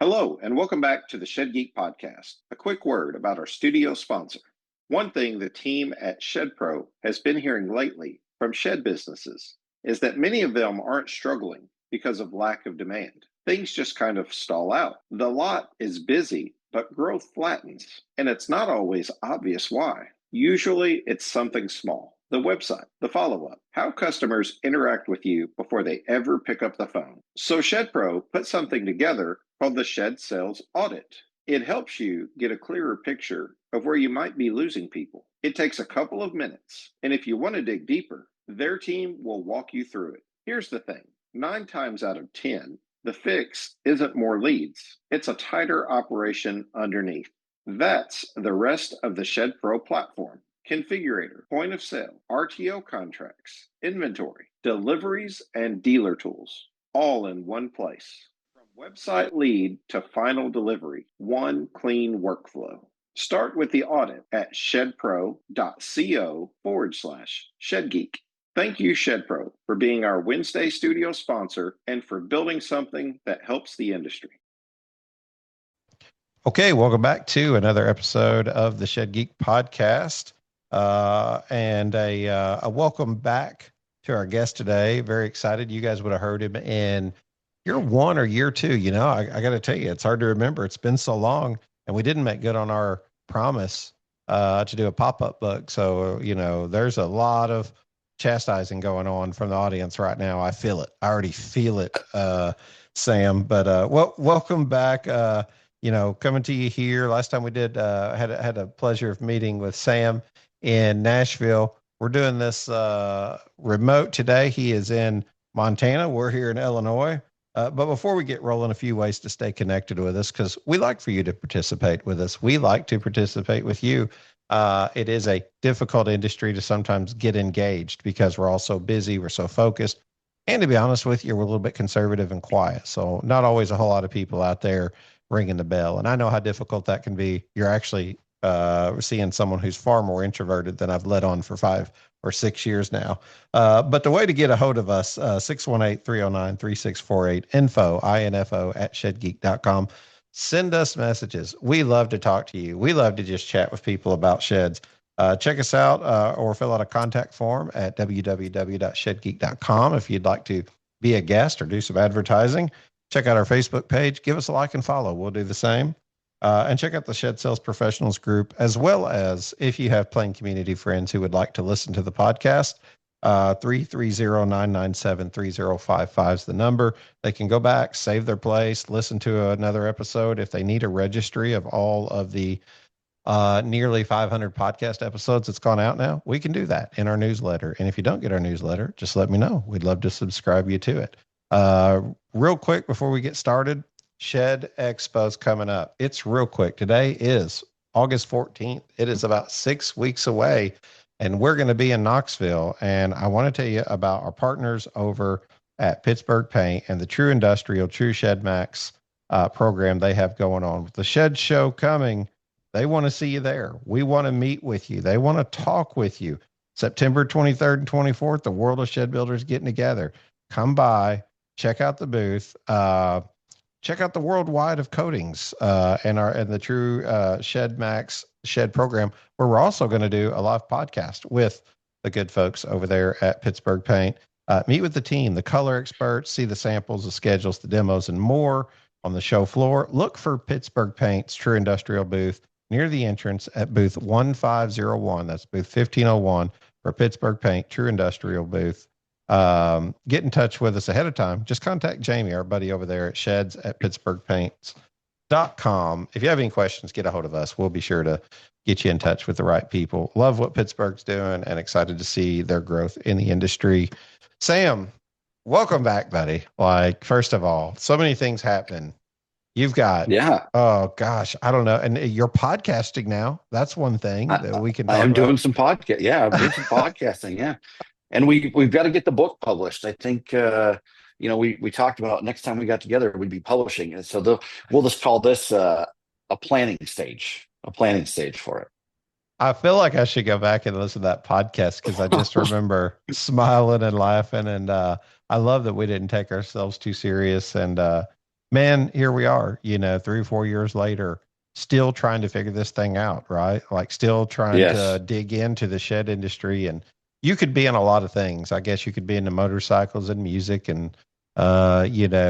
Hello, and welcome back to the Shed Geek Podcast. A quick word about our studio sponsor. One thing the team at Shed Pro has been hearing lately from shed businesses is that many of them aren't struggling because of lack of demand. Things just kind of stall out. The lot is busy, but growth flattens, and it's not always obvious why. Usually, it's something small. The website, the follow-up, how customers interact with you before they ever pick up the phone. So Shed Pro put something together called the Shed Sales Audit. It helps you get a clearer picture of where you might be losing people. It takes a couple of minutes, and if you want to dig deeper, their team will walk you through it. Here's the thing, 9 times out of 10, the fix isn't more leads. It's a tighter operation underneath. That's the rest of the Shed Pro platform. Configurator, point of sale, RTO contracts, inventory, deliveries, and dealer tools, all in one place. From website lead to final delivery, one clean workflow. Start with the audit at shedpro.co/shedgeek. Thank you, ShedPro, for being our Wednesday studio sponsor and for building something that helps the industry. Okay, welcome back to another episode of the Shed Geek Podcast. And a welcome back to our guest today. Very excited. You guys would have heard him in year 1 or year 2. You know, I got to tell you, it's hard to remember. It's been so long, and we didn't make good on our promise to do a pop-up book. So, you know, there's a lot of chastising going on from the audience right now. I feel it. I already feel it, Sam. But welcome back. Coming to you here. Last time we did had a pleasure of meeting with Sam in Nashville. We're doing this remote today. He is in Montana. We're here in Illinois. But before we get rolling, a few ways to stay connected with us, because we like for you to participate with us. We like to participate with you. It is a difficult industry to sometimes get engaged because we're all so busy, we're so focused. And to be honest with you, we're a little bit conservative and quiet. So not always a whole lot of people out there ringing the bell. And I know how difficult that can be. You're actually seeing someone who's far more introverted than I've led on for 5 or 6 years now. But the way to get a hold of us, 618-309-3648, info at shedgeek.com. Send us messages. We love to talk to you. We love to just chat with people about sheds. Check us out or fill out a contact form at www.shedgeek.com if you'd like to be a guest or do some advertising. Check out our Facebook page. Give us a like and follow. We'll do the same. And check out the Shed Sales Professionals group, as well as if you have Plain Community friends who would like to listen to the podcast, 330-997-3055 is the number. They can go back, save their place, listen to another episode. If they need a registry of all of the nearly 500 podcast episodes that's gone out now, we can do that in our newsletter. And if you don't get our newsletter, just let me know. We'd love to subscribe you to it. Real quick before we get started, Shed Expo's coming up. It's real quick. Today is August 14th. It is about 6 weeks away, and we're going to be in Knoxville. And I want to tell you about our partners over at Pittsburgh Paint and the True Industrial, True Shed Max program they have going on. With the Shed Show coming, they want to see you there. We want to meet with you. They want to talk with you. September 23rd and 24th, the World of Shed Builders getting together. Come by, check out the booth. Check out the worldwide of coatings and the True Shed Max Shed program, where we're also going to do a live podcast with the good folks over there at Pittsburgh Paint. Meet with the team, the color experts, see the samples, the schedules, the demos, and more on the show floor. Look for Pittsburgh Paint's True Industrial booth near the entrance at booth 1501. That's booth 1501 for Pittsburgh Paint True Industrial booth. Get in touch with us ahead of time. Just contact Jamie, our buddy over there at Shedz at pittsburghpaints.com. If you have any questions, get a hold of us. We'll be sure to get you in touch with the right people. Love what Pittsburgh's doing and excited to see their growth in the industry. Sam, welcome back, buddy. Like, first of all, so many things happening. You've got, oh gosh, I don't know. And you're podcasting now. That's one thing that we can talk about. I'm doing some podcast. Yeah, I'm doing some podcasting. Yeah. And we've got to get the book published. I think, we talked about next time we got together, we'd be publishing it. So we'll just call this a planning stage for it. I feel like I should go back and listen to that podcast because I just remember smiling and laughing. And I love that we didn't take ourselves too serious and man, here we are, 3 or 4 years later, still trying to figure this thing out, right? Like still trying Yes. to dig into the shed industry. And you could be in a lot of things. I guess you could be into motorcycles and music and,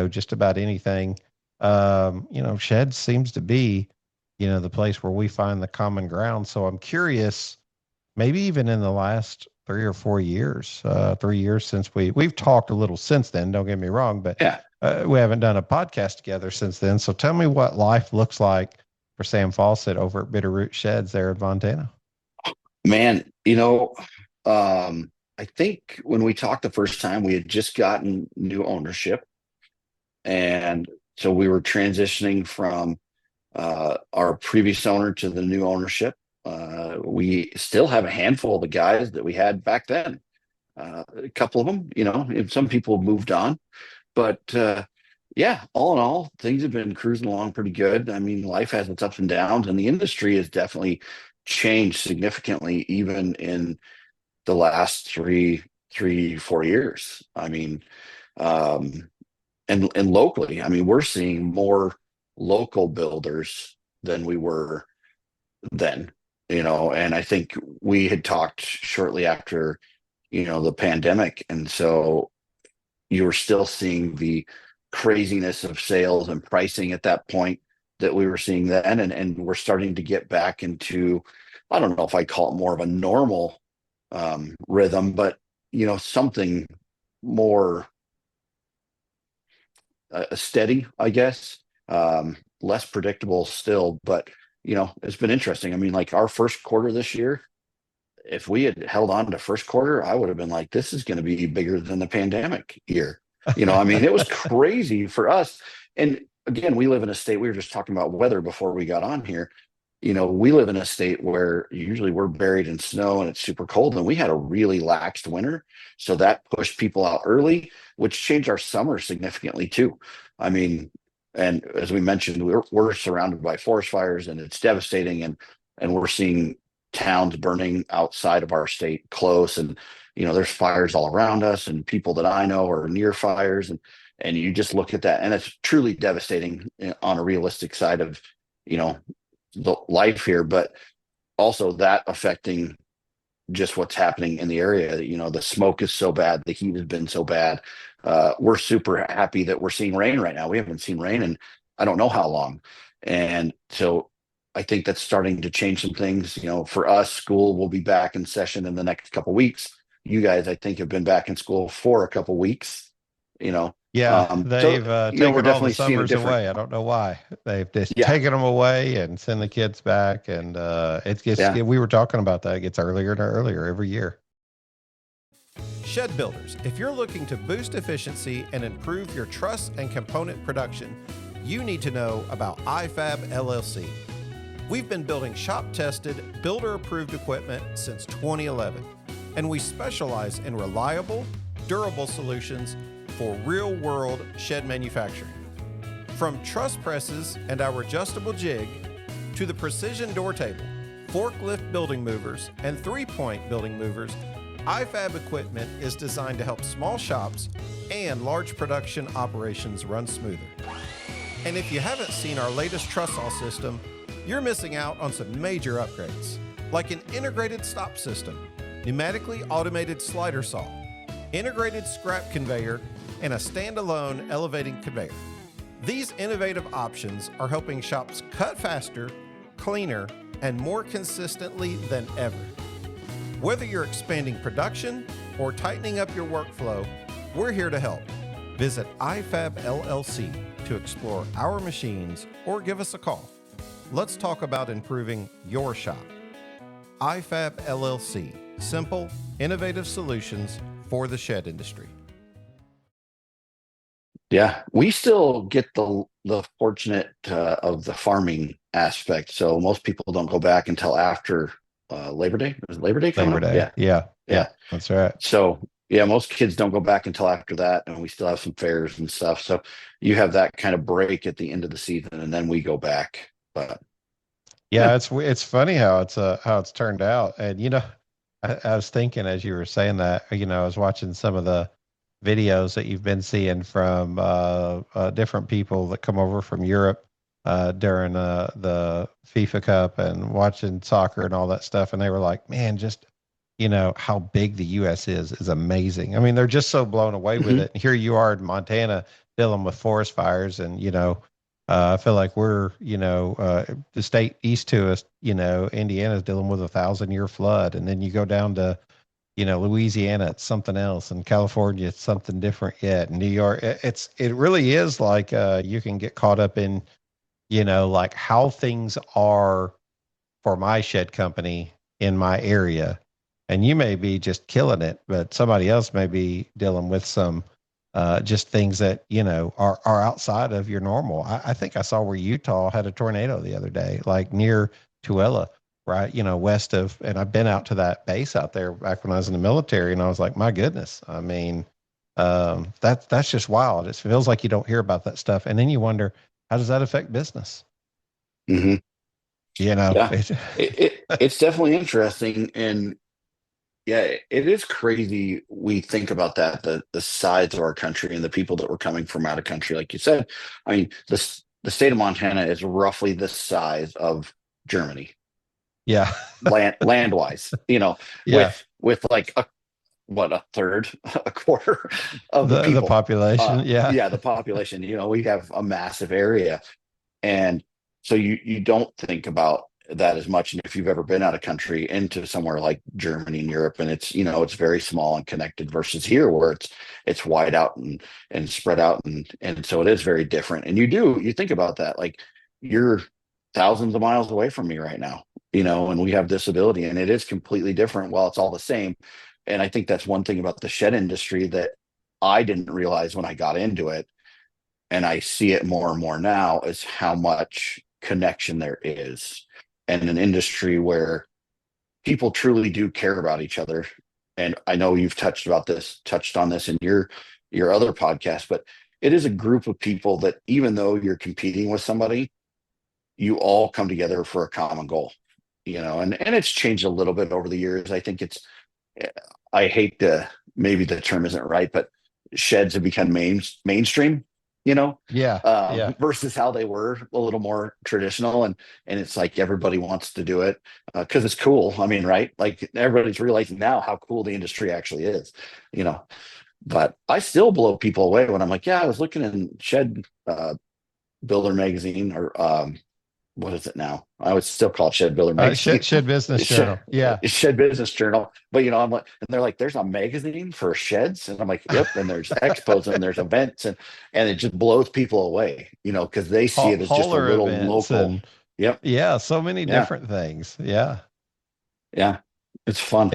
just about anything. Shed seems to be, the place where we find the common ground. So I'm curious, maybe even in the last 3 or 4 years, 3 years since we've talked a little since then, don't get me wrong, but Yeah. we haven't done a podcast together since then. So tell me what life looks like for Sam Fawcett over at Bitterroot Sheds there in Montana. Man, I think when we talked the first time, we had just gotten new ownership. And so we were transitioning from our previous owner to the new ownership. We still have a handful of the guys that we had back then. A couple of them, some people have moved on, but yeah, all in all, things have been cruising along pretty good. I mean, life has its ups and downs, and the industry has definitely changed significantly, even in the last 4 years. I mean, um, and locally, I mean, we're seeing more local builders than we were then, and I think we had talked shortly after, the pandemic. And so you were still seeing the craziness of sales and pricing at that point that we were seeing then. And we're starting to get back into, I don't know if I call it more of a normal rhythm, but, something more steady, I guess. Less predictable still, but it's been interesting. I mean, like our first quarter this year, if we had held on to first quarter, I would have been like, this is going to be bigger than the pandemic year. I mean, it was crazy for us. And again, we live in a state, we were just talking about weather before we got on here. We live in a state where usually we're buried in snow and it's super cold, and we had a really laxed winter. So that pushed people out early, which changed our summer significantly too. I mean, and as we mentioned, we're surrounded by forest fires, and it's devastating. And we're seeing towns burning outside of our state close, and there's fires all around us, and people that I know are near fires, and you just look at that, and it's truly devastating on a realistic side of the life here, but also that affecting just what's happening in the area. The smoke is so bad, the heat has been so bad. We're super happy that we're seeing rain right now. We haven't seen rain in I don't know how long, and so I think that's starting to change some things. For us, school will be back in session in the next couple of weeks. You guys, I think, have been back in school for a couple of weeks. Yeah, they've We're taken all the definitely seeing a summers different. away. I don't know why. They've just Yeah, taken them away and send the kids back. And it gets, yeah. we were talking about that. It gets earlier and earlier every year. Shed builders, if you're looking to boost efficiency and improve your truss and component production, you need to know about IFAB LLC. We've been building shop-tested, builder-approved equipment since 2011, and we specialize in reliable, durable solutions for real-world shed manufacturing. From truss presses and our adjustable jig to the precision door table, forklift building movers, and three-point building movers, IFAB equipment is designed to help small shops and large production operations run smoother. And if you haven't seen our latest truss saw system, you're missing out on some major upgrades, like an integrated stop system, pneumatically automated slider saw, integrated scrap conveyor, and a standalone elevating conveyor. These innovative options are helping shops cut faster, cleaner, and more consistently than ever. Whether you're expanding production or tightening up your workflow, we're here to help. Visit IFAB LLC to explore our machines or give us a call. Let's talk about improving your shop. IFAB LLC, simple, innovative solutions for the shed industry. Yeah, we still get the fortunate of the farming aspect. So most people don't go back until after Labor Day. Is Labor Day coming Labor up? Day. Yeah, that's right. So yeah, most kids don't go back until after that, and we still have some fairs and stuff. So you have that kind of break at the end of the season, and then we go back. But yeah, it's funny how it's turned out. And I was thinking as you were saying that, I was watching some of the videos that you've been seeing from different people that come over from Europe during the FIFA Cup and watching soccer and all that stuff. And they were like, man, just, how big the U.S. is amazing. I mean, they're just so blown away with Mhm. it. And here you are in Montana dealing with forest fires. And, I feel like we're, the state east to us, Indiana's dealing with 1,000-year flood. And then you go down to, Louisiana, it's something else, and California, it's something different yet. And New York, it really is like you can get caught up in, like how things are for my shed company in my area. And you may be just killing it, but somebody else may be dealing with some just things that, are outside of your normal. I think I saw where Utah had a tornado the other day, like near Tooele, right? West of, and I've been out to that base out there back when I was in the military, and I was like, my goodness. I mean, that's just wild. It feels like you don't hear about that stuff. And then you wonder, how does that affect business? Mhm. Yeah, It, it's definitely interesting, and yeah, it is crazy. We think about that, the size of our country and the people that were coming from out of country, like you said. I mean, the state of Montana is roughly the size of Germany, yeah, land wise. yeah. With like a third, a quarter of the The people. population, yeah. Yeah, the population. We have a massive area, and so you don't think about that as much. And if you've ever been out of country into somewhere like Germany and Europe, and it's very small and connected versus here where it's wide out and spread out, and so it is very different. And you think about that, like you're thousands of miles away from me right now, and we have this ability, and it is completely different while it's all the same. And I think that's one thing about the shed industry that I didn't realize when I got into it, and I see it more and more now, is how much connection there is in an industry where people truly do care about each other. And I know you've touched on this in your other podcast, but it is a group of people that even though you're competing with somebody, you all come together for a common goal. And it's changed a little bit over the years. I think I hate to, maybe the term isn't right, but sheds have become mainstream, Yeah, yeah. versus how they were a little more traditional. And it's like everybody wants to do it because it's cool. I mean, right? Like everybody's realizing now how cool the industry actually is, you know. But I still blow people away when I'm like, yeah, I was looking in Shed Builder magazine, or what is it now? I would still call it Shed Builder magazine. Shed Business Journal. Yeah. Shed Business Journal. But I'm like, and they're like, there's a magazine for sheds, and I'm like, yep. And there's expos and there's events, and it just blows people away, because they see it as just a Hauler little events local. and Yep. yeah, so many Yeah. different things. Yeah. Yeah. It's fun.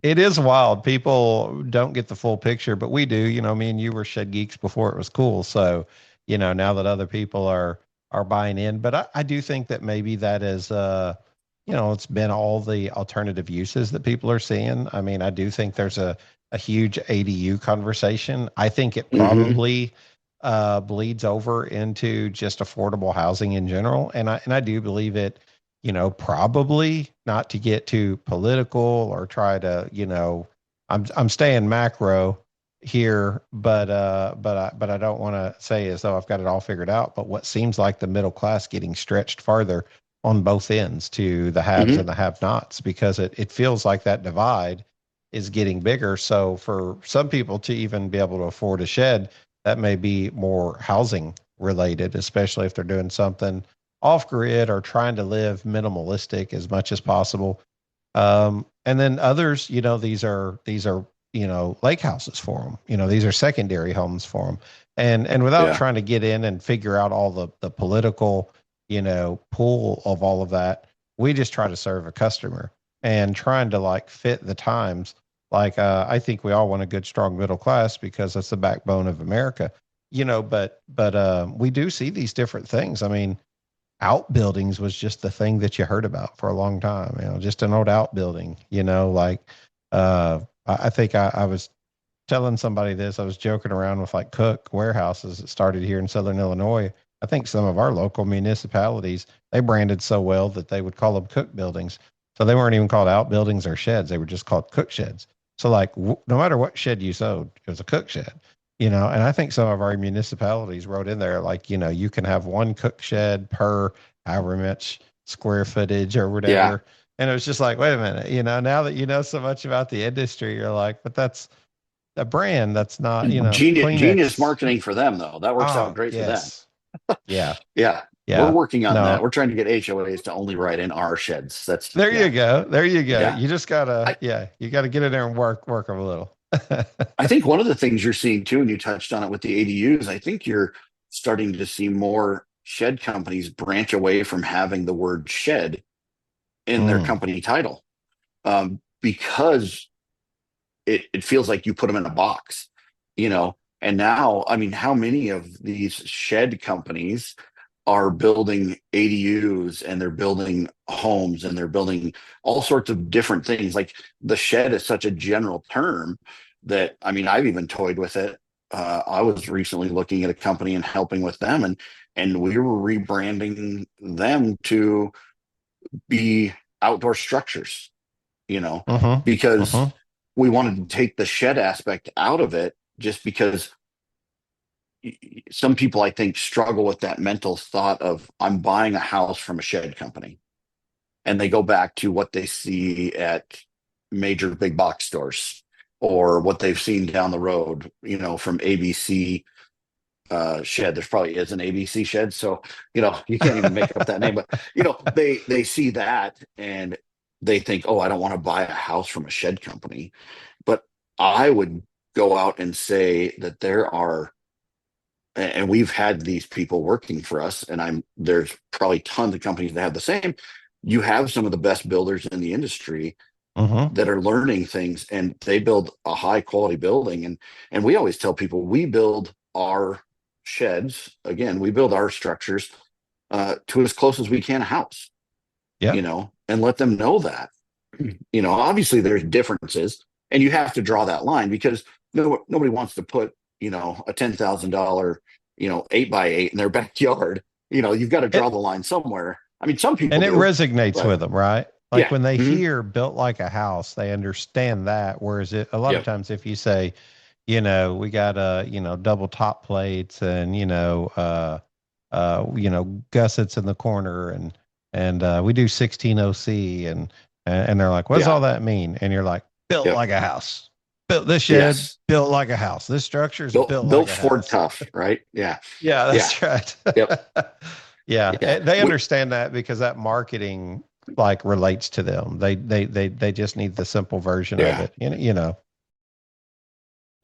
It is wild. People don't get the full picture, but we do. Me and you were shed geeks before it was cool. So, now that other people are buying in, but I do think that maybe that is it's been all the alternative uses that people are seeing. I mean, I do think there's a huge ADU conversation. I think it Hmm. probably bleeds over into just affordable housing in general. And I do believe it, probably not to get too political or try to, I'm staying macro here, but I don't want to say as though I've got it all figured out. But what seems like the middle class getting stretched farther on both ends to the haves Hmm. and the have-nots, because it feels like that divide is getting bigger. So for some people to even be able to afford a shed, that may be more housing related, especially if they're doing something off grid or trying to live minimalistic as much as possible. And then others, these are lake houses for them. These are secondary homes for them. And without Yeah. trying to get in and figure out all the political, pool of all of that, we just try to serve a customer and trying to like fit the times. Like I think we all want a good, strong middle class because that's the backbone of America. But we do see these different things. I mean, outbuildings was just the thing that you heard about for a long time. Just an old outbuilding. Like I think I was telling somebody this. I was joking around with like Cook warehouses that started here in Southern Illinois. I think some of our local municipalities, they branded so well that they would call them Cook buildings. So they weren't even called outbuildings or sheds. They were just called Cook sheds. So like no matter what shed you sold, it was a cook shed, you know. And I think some of our municipalities wrote in there like, you know, you can have one cook shed per however much square footage or Yeah. whatever. And it was just like, wait a minute, you know, now that you know so much about the industry, you're like, but that's a brand that's not, you know, Genius Kleenex. marketing for them, though. That works out Oh, great for them. yes. Yeah. Yeah. We're Yeah. working on that. No. We're trying to get HOAs to only write in our sheds. That's, There you yeah. go. There you go. Yeah. You just gotta, I, yeah, you gotta get in there and work them a little. I think one of the things you're seeing too, and you touched on it with the ADUs, I think you're starting to see more shed companies branch away from having the word shed in their Mm, company title, because it feels like you put them in a box, you know. And now, I mean, how many of these shed companies are building ADUs and they're building homes and they're building all sorts of different things? Like the shed is such a general term that, I mean, I've even toyed with it. I was recently looking at a company and helping with them, and we were rebranding them to be outdoor structures, you know, mm-hmm, because mm-hmm. we wanted to take the shed aspect out of it, just because some people, I think, struggle with that mental thought of I'm buying a house from a shed company, and they go back to what they see at major big box stores or what they've seen down the road, you know, from ABC shed. There's probably is an ABC shed, so you know you can't even make up that name, but you know they see that and they think, oh, I don't want to buy a house from a shed company. But I would go out and say that there are, and we've had these people working for us, and there's probably tons of companies that have the same. You have some of the best builders in the industry Mm-hmm. that are learning things, and they build a high quality building. And we always tell people we build our sheds, again, we build our structures to as close as we can a house, Yeah. you know, and let them know that, you know, obviously there's differences, and you have to draw that line, because nobody wants to put, you know, a $10,000, you know, 8x8 in their backyard. You know, you've got to draw It, the line somewhere. I mean, some people and it do, resonates but with them, right? Like yeah. when they Mhm. hear built like a house, they understand that. Whereas a lot of Yep. times if you say, you know, we got you know, double top plates and, you know, gussets in the corner and we do 16 OC and they're like, what does Yeah. all that mean? And you're like, built Yep. like a house. Built this shed, Yes. built like a house. This structure is Built built like built a Ford house. tough, right? Yeah. Yeah, Yeah. that's right. Yep. Yeah, Yeah. they understand that because that marketing like relates to them. They just need the simple version of Yeah. it. You know.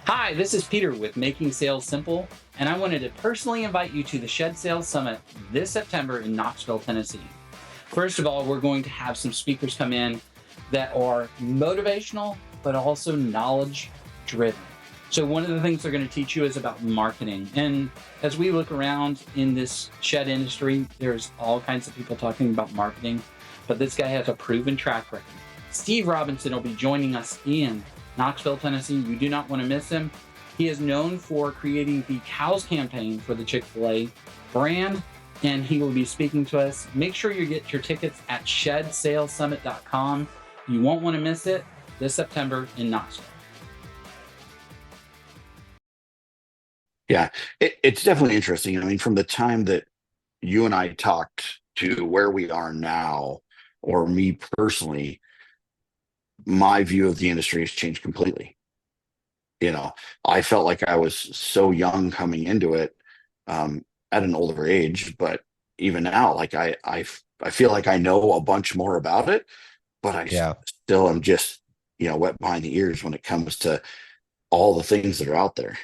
Hi, this is Peter with Making Sales Simple, and I wanted to personally invite you to the Shed Sales Summit this September in Knoxville, Tennessee. First of all, we're going to have some speakers come in that are motivational, but also knowledge driven. So one of the things they're going to teach you is about marketing. And as we look around in this shed industry, there's all kinds of people talking about marketing, but this guy has a proven track record. Steve Robinson will be joining us in Knoxville, Tennessee. You do not want to miss him. He is known for creating the Cows campaign for the Chick-fil-A brand, and he will be speaking to us. Make sure you get your tickets at shedsalessummit.com. You won't want to miss it this September in Knoxville. Yeah. It's definitely interesting. I mean, from the time that you and I talked to where we are now, or me personally, my view of the industry has changed completely. You know, I felt like I was so young coming into it, at an older age, but even now, like I feel like I know a bunch more about it, but I Yeah. still am just, you know, wet behind the ears when it comes to all the things that are out there.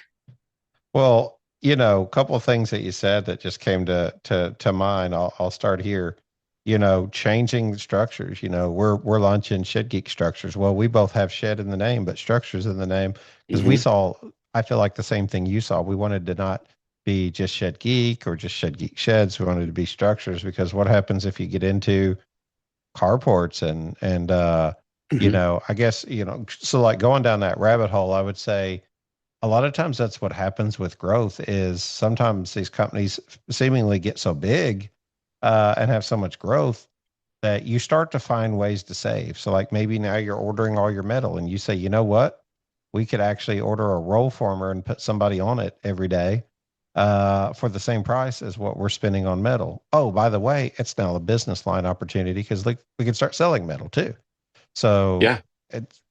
Well, you know, a couple of things that you said that just came to mind. I'll start here. You know, changing the structures. You know, we're launching Shed Geek Structures. Well, we both have shed in the name, but structures in the name because we Hmm. saw. I feel like the same thing you saw. We wanted to not be just Shed Geek or just Shed Geek Sheds. We wanted to be structures because what happens if you get into carports and you Hmm. know, I guess you know. So like going down that rabbit hole, I would say a lot of times that's what happens with growth is sometimes these companies seemingly get so big and have so much growth that you start to find ways to save. So like maybe now you're ordering all your metal and you say, you know what? we could actually order a roll former and put somebody on it every day for the same price as what we're spending on metal. Oh, by the way, it's now a business line opportunity because we can start selling metal too. So Yeah.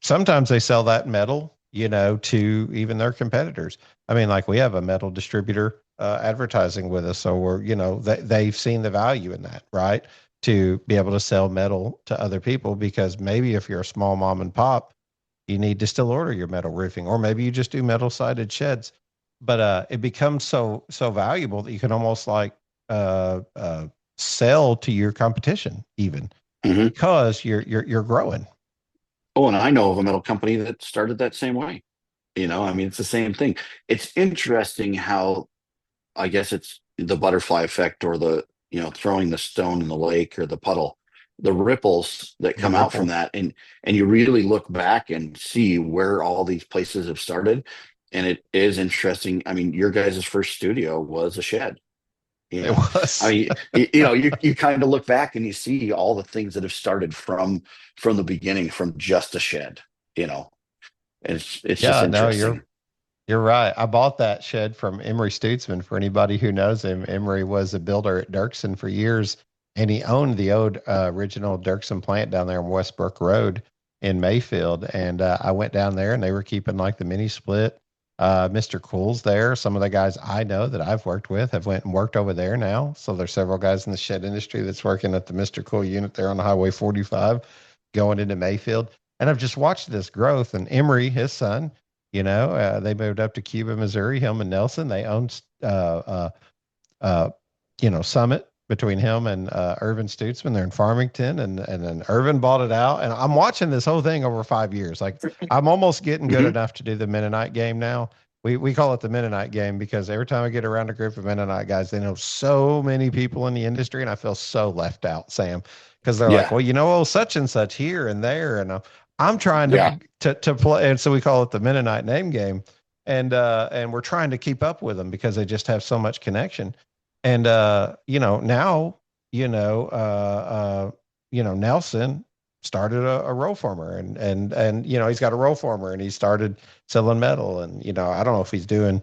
sometimes they sell that metal, to even their competitors. I mean, like we have a metal distributor advertising with us, so we're, they've seen the value in that, right? To be able to sell metal to other people, because maybe if you're a small mom and pop, you need to still order your metal roofing, or maybe you just do metal sided sheds. But it becomes so valuable that you can almost like uh, uh, sell to your competition, even Hmm. because you're growing. Oh, and I know of a metal company that started that same way. I mean, it's the same thing. It's interesting how, I guess it's the butterfly effect, or the, throwing the stone in the lake or the puddle, the ripples that The come out from ripple. that. And you really look back and see where all these places have started. And it is interesting. I mean, your guys' first studio was a shed. It I was. mean, you kind of look back and you see all the things that have started from the beginning, from just a shed. you know it's just Yeah, no, interesting. you're right. I bought that shed from Emery Stutzman. For anybody who knows him, Emery was a builder at Dirksen for years, and he owned the old original Dirksen plant down there on Westbrook Road in Mayfield. And I went down there, and they were keeping like the mini split. Mr. Cool's there. Some of the guys I know that I've worked with have went and worked over there now. So there's several guys in the shed industry that's working at the Mr. Cool unit there on Highway 45, going into Mayfield. And I've just watched this growth. And Emery, his son, they moved up to Cuba, Missouri. Him and Nelson, they owned, uh, Summit between him and Irvin Stutzman. They're in Farmington, and then Irvin bought it out. And I'm watching this whole thing over 5 years. Like I'm almost getting good Hmm. enough to do the Mennonite game now. We call it the Mennonite game because every time I get around a group of Mennonite guys, they know so many people in the industry, and I feel so left out, Sam, because they're like, Yeah. well, such and such here and there, and I'm trying Yeah. to play, and so we call it the Mennonite name game, and we're trying to keep up with them because they just have so much connection, and now you know Nelson started a roll former, and he's got a roll former, and he started selling metal, and I don't know if he's doing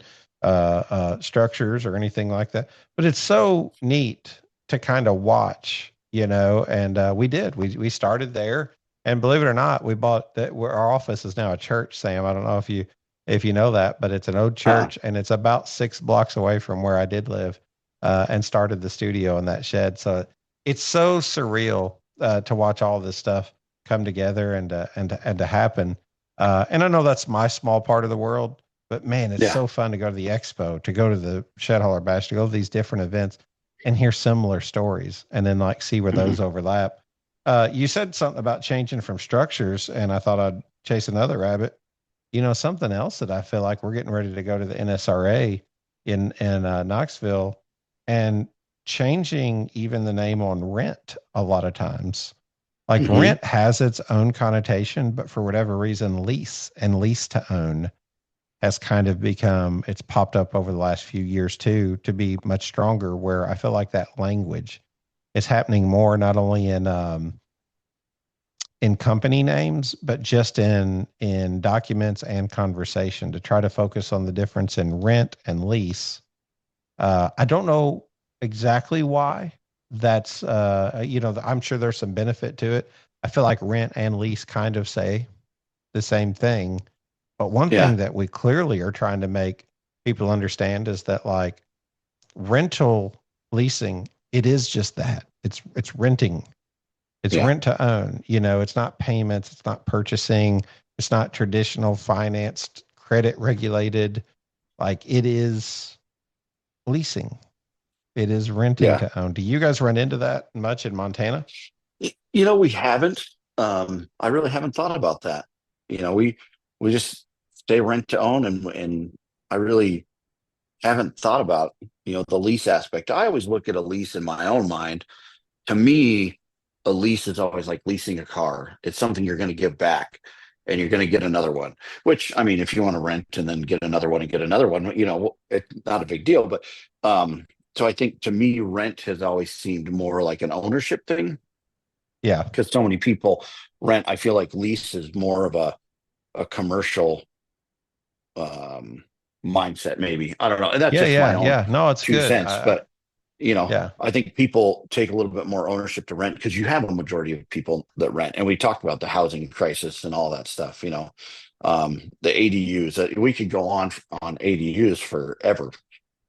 structures or anything like that, but it's so neat to kind of watch, and we started there. And believe it or not, we bought that. Where our office is now a church, Sam. I don't know if you know that, but it's an old uh church, and it's about 6 blocks away from where I did live, and started the studio in that shed. So it's so surreal to watch all this stuff come together and to happen. And I know that's my small part of the world, but man, it's yeah. so fun to go to the expo, to go to the Shed Hauler Bash, to go to these different events and hear similar stories, and then like see where Hmm. those overlap. You said something about changing from structures, and I thought I'd chase another rabbit. Something else that I feel like we're getting ready to go to the NSRA in Knoxville, and changing even the name on rent a lot of times. Like Hmm. rent has its own connotation, but for whatever reason, lease and lease to own has kind of become, it's popped up over the last few years too, to be much stronger, where I feel like that language is happening more, not only in company names, but just in documents and conversation, to try to focus on the difference in rent and lease. I don't know exactly why. That's I'm sure there's some benefit to it. I feel like rent and lease kind of say the same thing, but one Yeah. thing that we clearly are trying to make people understand is that, like, rental leasing, it is just that. It's renting. It's Yeah. rent to own. It's not payments, it's not purchasing, it's not traditional financed, credit regulated. Like, it is leasing. It is renting Yeah. to own. Do you guys run into that much in Montana? We haven't. I really haven't thought about that. We just stay rent to own, and I really haven't thought about the lease aspect. I always look at a lease in my own mind. To me, a lease is always like leasing a car. It's something you're going to give back, and you're going to get another one. Which, I mean, if you want to rent and then get another one and get another one, it's not a big deal. But so I think, to me, rent has always seemed more like an ownership thing, Yeah. because so many people rent. I feel like lease is more of a commercial. mindset, maybe. I don't know. And that's just my own No, it's 2 good. cents. But Yeah. I think people take a little bit more ownership to rent because you have a majority of people that rent. And we talked about the housing crisis and all that stuff, the ADUs. We could go on ADUs forever.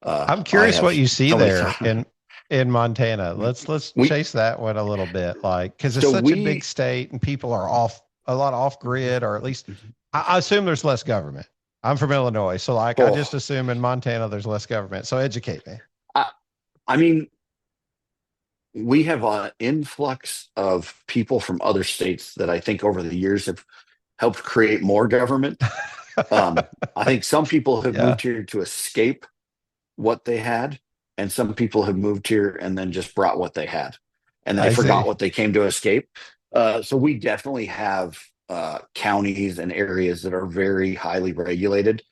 I'm I curious what have you see so many there thoughts. in Montana. Let's We chase that one a little bit, like, because it's so such a big we state and people are a lot off grid, or at least I assume there's less government. I'm from Illinois, so like I just oh, assume in Montana there's less government. So educate me. I, I mean, we have an influx of people from other states that I think over the years have helped create more government. I think some people have Yeah, moved here to escape what they had, and some people have moved here and then just brought what they had, and they I forgot see. what they came to escape. So we definitely have counties and areas that are very highly regulated,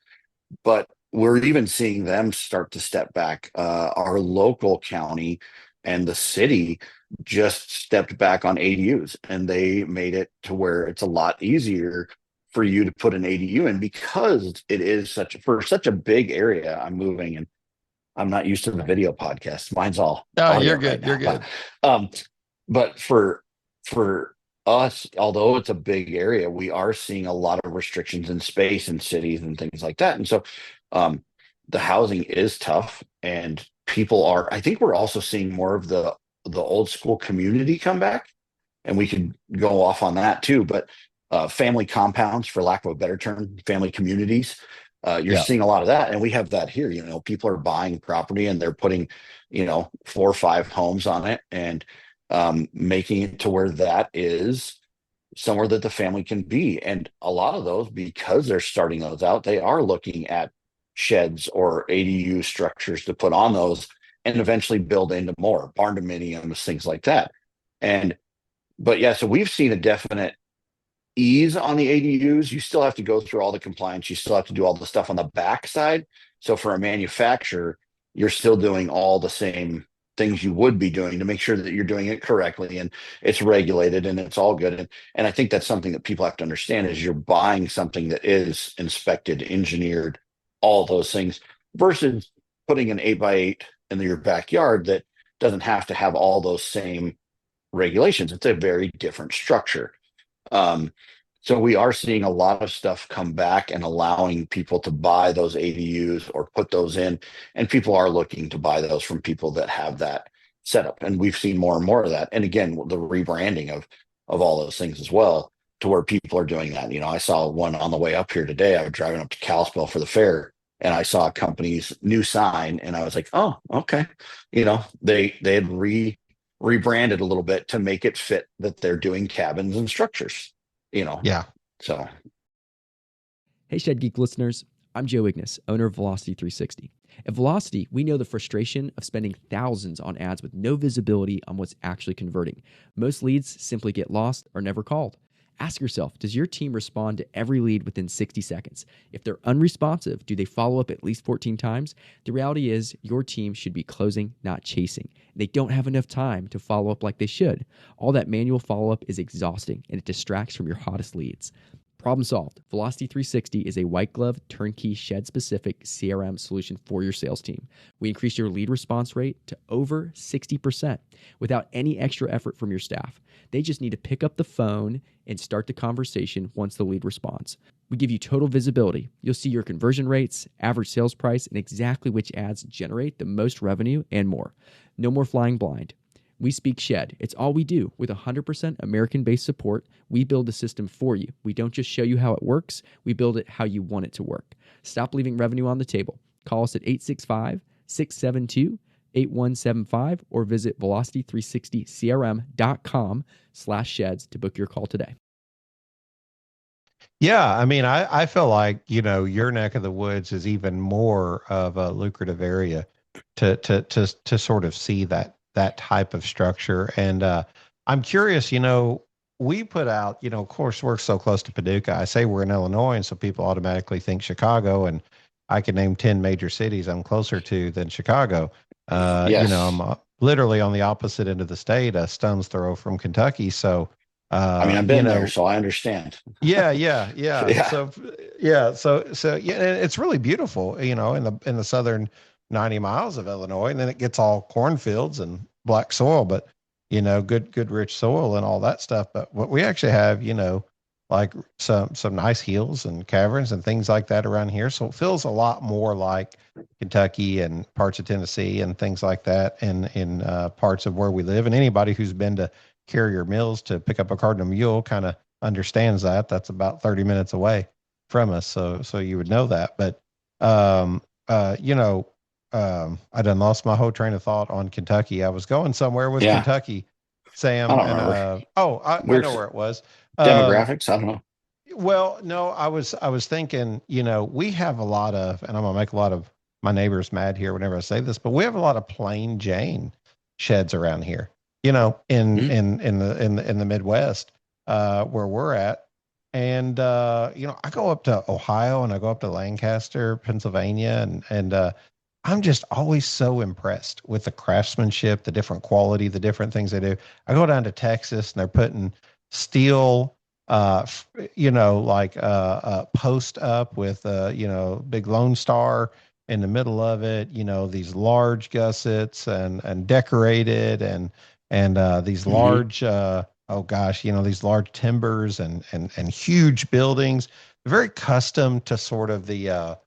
but we're even seeing them start to step back. Our local county and the city just stepped back on ADUs, and they made it to where it's a lot easier for you to put an ADU in because it is such a big area. I'm moving, and I'm not used to the video podcast. Mine's all No, you're audio right good. You're now. But good. um, but for us, although it's a big area, we are seeing a lot of restrictions in space in cities and things like that. And so um, the housing is tough, and people are. I think we're also seeing more of the old school community come back, and we could go off on that too. But family compounds, for lack of a better term, family communities. You're Yeah, seeing a lot of that, and we have that here. People are buying property and they're putting, 4 or 5 homes on it, and making it to where that is somewhere that the family can be. And a lot of those, because they're starting those out, they are looking at sheds or ADU structures to put on those and eventually build into more barn dominiums, things like that. And but yeah, so we've seen a definite ease on the ADUs. You still have to go through all the compliance. You still have to do all the stuff on the back side. So for a manufacturer, you're still doing all the same things you would be doing to make sure that you're doing it correctly and it's regulated and it's all good. And I think that's something that people have to understand is you're buying something that is inspected, engineered, all those things versus putting an 8x8 in your backyard that doesn't have to have all those same regulations. It's a very different structure. Um, so we are seeing a lot of stuff come back and allowing people to buy those ADUs or put those in, and people are looking to buy those from people that have that setup. And we've seen more and more of that. And again, the rebranding of all those things as well, to where people are doing that. I saw one on the way up here today. I was driving up to Kalispell for the fair, and I saw a company's new sign, and I was like, oh, okay. They had rebranded a little bit to make it fit that they're doing cabins and structures, yeah. so. Hey, Shed Geek listeners. I'm Joe Ignis, owner of Velocity 360. At Velocity, we know the frustration of spending thousands on ads with no visibility on what's actually converting. Most leads simply get lost or never called. Ask yourself, does your team respond to every lead within 60 seconds? If they're unresponsive, do they follow up at least 14 times? The reality is your team should be closing, not chasing. They don't have enough time to follow up like they should. All that manual follow-up is exhausting, and it distracts from your hottest leads. Problem solved. Velocity 360 is a white glove, turnkey, shed-specific CRM solution for your sales team. We increase your lead response rate to over 60% without any extra effort from your staff. They just need to pick up the phone and start the conversation once the lead responds. We give you total visibility. You'll see your conversion rates, average sales price, and exactly which ads generate the most revenue and more. No more flying blind. We speak Shed. It's all we do. With 100% American-based support, we build the system for you. We don't just show you how it works. We build it how you want it to work. Stop leaving revenue on the table. Call us at 865-672-8175 or visit velocity360crm.com/sheds to book your call today. Yeah, I mean, I feel like, your neck of the woods is even more of a lucrative area to sort of see that type of structure. And I'm curious, we put out, of course, we're so close to Paducah. I say we're in Illinois, and so people automatically think Chicago, and I can name 10 major cities I'm closer to than Chicago. Yes. I'm literally on the opposite end of the state, a stone's throw from Kentucky. So I mean, I've been there, so I understand. Yeah. Yeah. So yeah, and it's really beautiful, in the southern 90 miles of Illinois, and then it gets all cornfields and black soil, but good rich soil and all that stuff. But what we actually have, like some nice hills and caverns and things like that around here. So it feels a lot more like Kentucky and parts of Tennessee and things like that, in parts of where we live. And anybody who's been to Carrier Mills to pick up a Cardinal Mule kind of understands that. That's about 30 minutes away from us. So you would know that. But um uh you know I done lost my whole train of thought on Kentucky. I was going somewhere with Yeah. Kentucky, I Sam, don't and remember. I We're know where it was. Um demographics. I don't know. well, no, I was thinking, we have a lot of, and I'm gonna make a lot of my neighbors mad here whenever I say this, but we have a lot of plain Jane sheds around here. Mhm. In the Midwest, where we're at, and I go up to Ohio and I go up to Lancaster, Pennsylvania, and I'm just always so impressed with the craftsmanship, the different quality, the different things they do. I go down to Texas and they're putting steel like post up with big Lone Star in the middle of it. These large gussets and decorated and these Mhm. large oh gosh, these large timbers and huge buildings, very custom to sort of the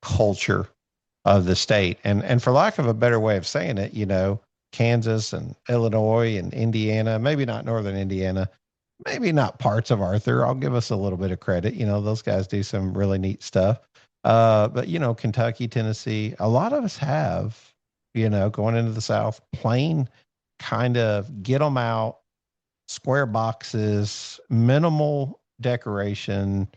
culture of the state. And for lack of a better way of saying it, Kansas and Illinois and Indiana, maybe not northern Indiana, maybe not parts of Arthur. I'll give us a little bit of credit. Those guys do some really neat stuff. But Kentucky, Tennessee, a lot of us have, going into the South, plain kind of get them out, square boxes, minimal decoration.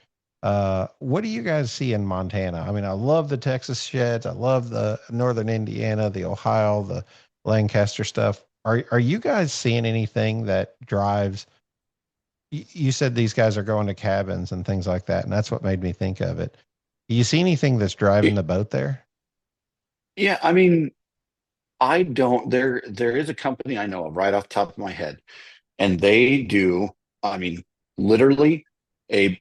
What do you guys see in Montana? I mean, I love the Texas sheds. I love the Northern Indiana, the Ohio, the Lancaster stuff. Are you guys seeing anything that drives? You said these guys are going to cabins and things like that, and that's what made me think of it. Do you see anything that's driving Y- the boat there? Yeah, I mean, I don't. There is a company I know of right off the top of my head, and they do. I mean, literally and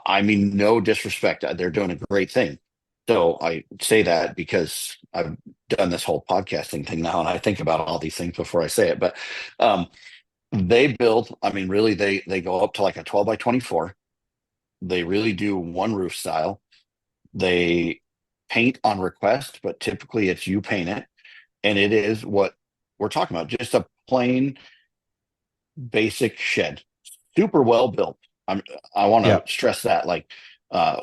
I mean, no disrespect. They're doing a great thing. So I say that because I've done this whole podcasting thing now, and I think about all these things before I say it. But um, they build. I mean, really, they go up to like a 12 by 24. They really do one roof style. They paint on request, but typically it's you paint it. And it is what we're talking about, just a plain basic shed, super well built. I want Yeah. to stress that, like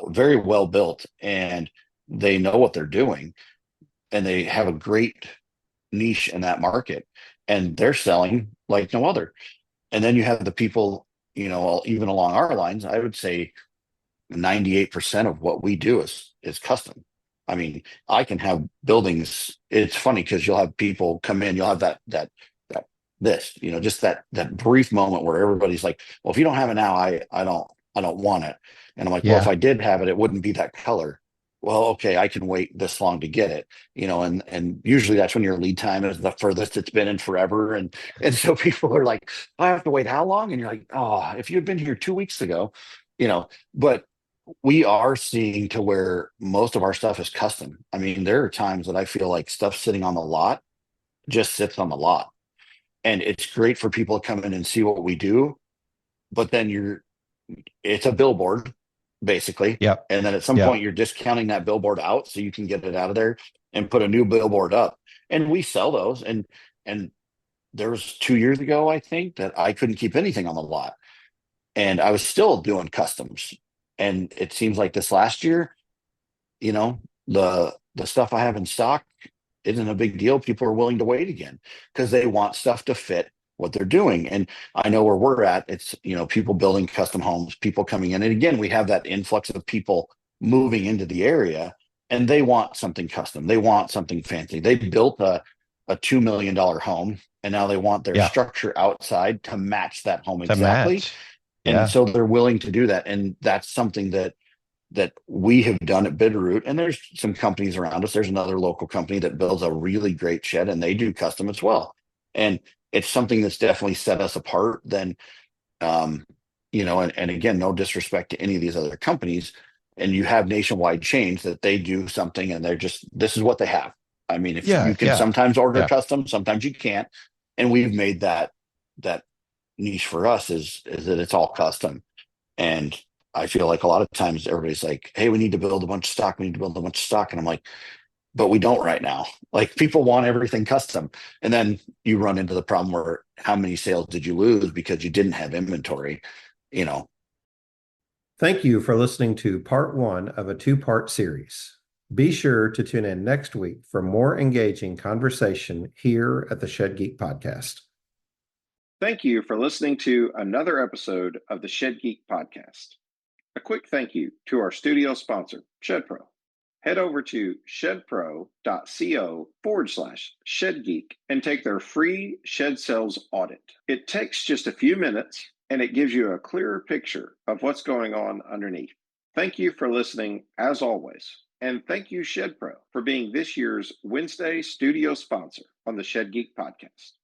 very well built, and they know what they're doing, and they have a great niche in that market, and they're selling like no other. And then you have the people, even along our lines, I would say 98% of what we do is custom. I mean, I can have buildings. It's funny because you'll have people come in, you'll have that this, just that brief moment where everybody's like, well, if you don't have it now, I don't want it. And I'm like, well, if Yeah. I did have it, it wouldn't be that color. Well, okay, I can wait this long to get it, and usually that's when your lead time is the furthest it's been in forever. And so people are like, I have to wait how long? And you're like, oh, if you'd been here 2 weeks ago, but we are seeing to where most of our stuff is custom. I mean, there are times that I feel like stuff sitting on the lot just sits on the lot. And it's great for people to come in and see what we do. But then it's a billboard, basically. Yep. And then at some Yep. point, you're discounting that billboard out so you can get it out of there and put a new billboard up. And we sell those. And there was 2 years ago, I think, that I couldn't keep anything on the lot, and I was still doing customs. And it seems like this last year, you know, the stuff I have in stock isn't a big deal. People are willing to wait again because they want stuff to fit what they're doing. And I know where we're at, it's, people building custom homes, people coming in. And again, we have that influx of people moving into the area, and they want something custom. They want something fancy. They built a $2 million home, and now they want their Yeah. structure outside to match that home To exactly. match. And Yeah. so they're willing to do that. And that's something that we have done at Bitterroot. And there's some companies around us. There's another local company that builds a really great shed, and they do custom as well. And it's something that's definitely set us apart than And again, no disrespect to any of these other companies, and you have nationwide chains that they do something and this is what they have. I mean, if you can sometimes order custom, sometimes you can't. And we've made that niche for us is that it's all custom. And I feel like a lot of times everybody's like, hey, we need to build a bunch of stock. We need to build a bunch of stock. And I'm like, but we don't right now. Like, people want everything custom. And then you run into the problem where how many sales did you lose because you didn't have inventory, Thank you for listening to part 1 of a 2-part series. Be sure to tune in next week for more engaging conversation here at the Shed Geek Podcast. Thank you for listening to another episode of the Shed Geek Podcast. A quick thank you to our studio sponsor, ShedPro. Head over to shedpro.co/ShedGeek and take their free Shed Sales audit. It takes just a few minutes and it gives you a clearer picture of what's going on underneath. Thank you for listening as always. And thank you, ShedPro, for being this year's Wednesday studio sponsor on the Shed Geek Podcast.